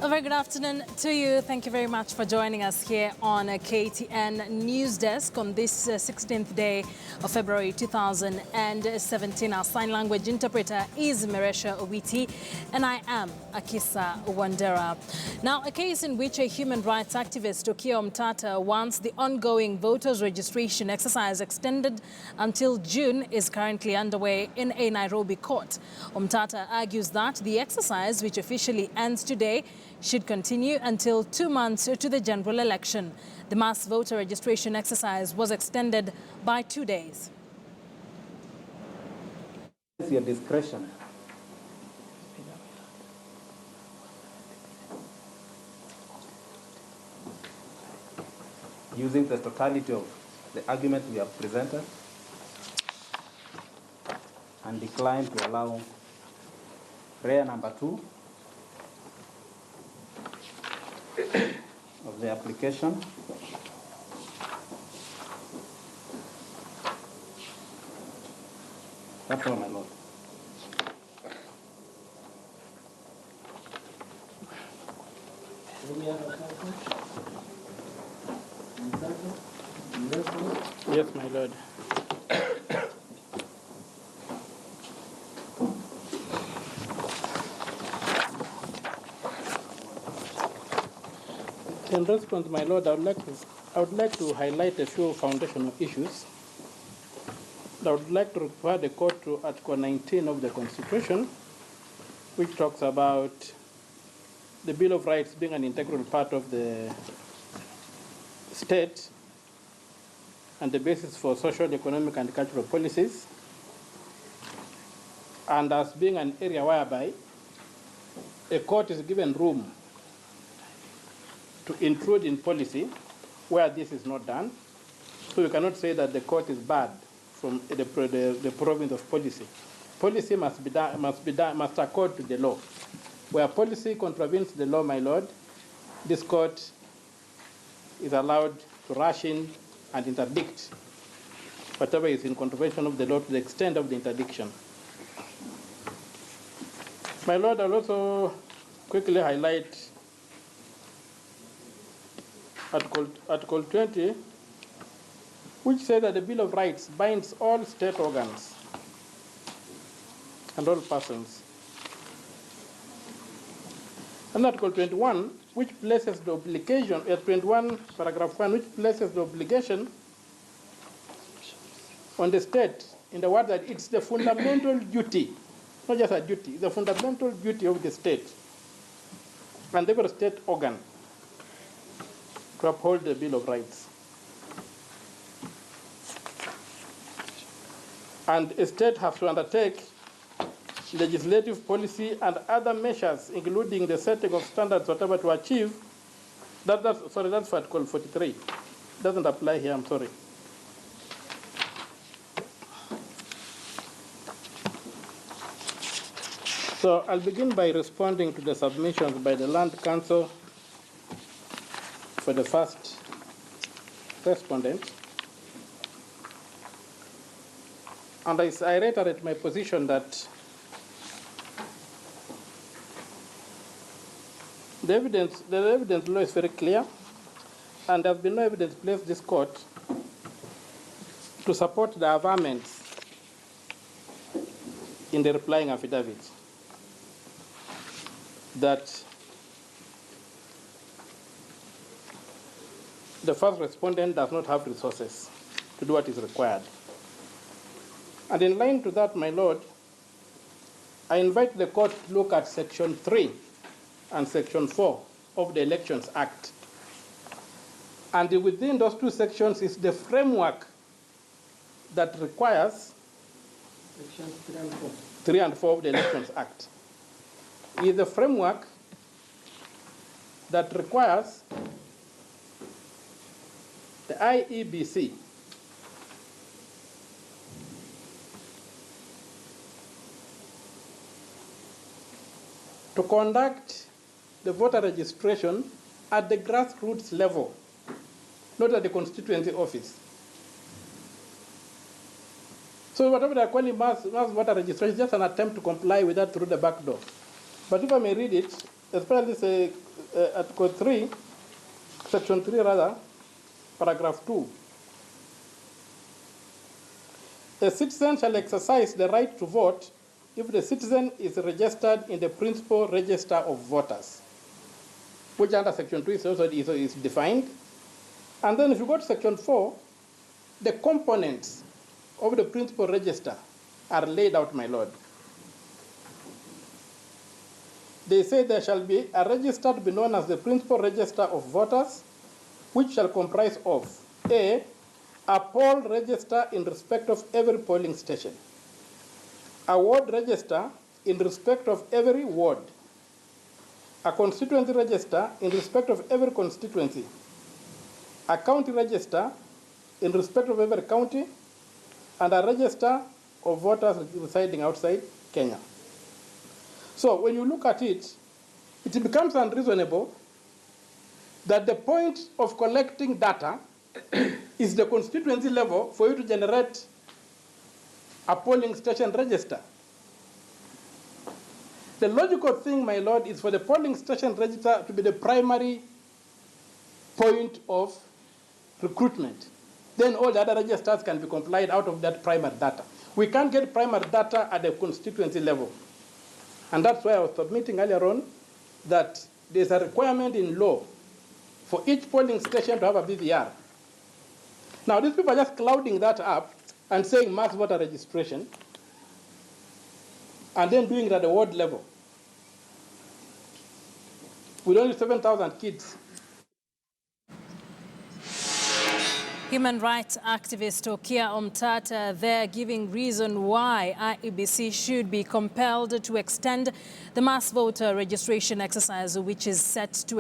A very good afternoon to you. Thank you very much for joining us here on KTN News Desk on this 16th day of February 2017. Our sign language interpreter is Meresha Owiti, and I am Akisa Wandera. Now, a case in which a human rights activist, Okiya Omtata, wants the ongoing voters registration exercise extended until June is currently underway in a Nairobi court. Omtata argues that the exercise, which officially ends today, should continue until 2 months to the general election. The mass voter registration exercise was extended by 2 days. It's your discretion. Using the totality of the argument we have presented and decline to allow prayer number 2 of the application. That's all, my lord. Yes, my lord. In response, my lord, I would like to highlight a few foundational issues. I would like to refer the court to Article 19 of the Constitution, which talks about the Bill of Rights being an integral part of the state and the basis for social, economic, and cultural policies, and as being an area whereby a court is given room to intrude in policy where this is not done. So you cannot say that the court is barred from the province of policy. Policy must accord to the law. Where policy contravenes the law, my lord, this court is allowed to rush in and interdict whatever is in contravention of the law to the extent of the interdiction. My lord, I'll also quickly highlight Article 20, which says that the Bill of Rights binds all state organs and all persons. And Article 21, which places the obligation, 21 paragraph 1, which places the obligation on the state, in the word that it's the fundamental duty, not just a duty, the fundamental duty of the state and every state organ to uphold the Bill of Rights. And a state has to undertake legislative policy and other measures, including the setting of standards, whatever, to achieve. That's for Article 43. Doesn't apply here, I'm sorry. So I'll begin by responding to the submissions by the Land Council for the first respondent. And I reiterate my position that the evidence law is very clear, and there has been no evidence placed this court to support the averments in the replying affidavit that the first respondent does not have resources to do what is required. And in line to that, my lord, I invite the court to look at Section 3 and Section 4 of the Elections Act. And within those two sections is the framework that requires Sections 3 and 4. 3 and 4 of the Elections Act. Is the framework that requires the IEBC to conduct the voter registration at the grassroots level, not at the constituency office. So whatever they are calling mass voter registration is just an attempt to comply with that through the back door. But if I may read it, especially say Article 3, Section 3 rather, Paragraph 2. A citizen shall exercise the right to vote if the citizen is registered in the principal register of voters, which under Section 2 is defined. And then if you go to Section 4, the components of the principal register are laid out, my lord. They say there shall be a register to be known as the principal register of voters, which shall comprise of A, a poll register in respect of every polling station, a ward register in respect of every ward, a constituency register in respect of every constituency, a county register in respect of every county, and a register of voters residing outside Kenya. So when you look at it, it becomes unreasonable that the point of collecting data is the constituency level for you to generate a polling station register. The logical thing, my lord, is for the polling station register to be the primary point of recruitment. Then all the other registers can be complied out of that primary data. We can't get primary data at the constituency level. And that's why I was submitting earlier on that there's a requirement in law for each polling station to have a BVR. Now, these people are just clouding that up and saying mass voter registration, and then doing it at the ward level with only 7,000 kids. Human rights activist Okiya Omtata there giving reason why IEBC should be compelled to extend the mass voter registration exercise, which is set to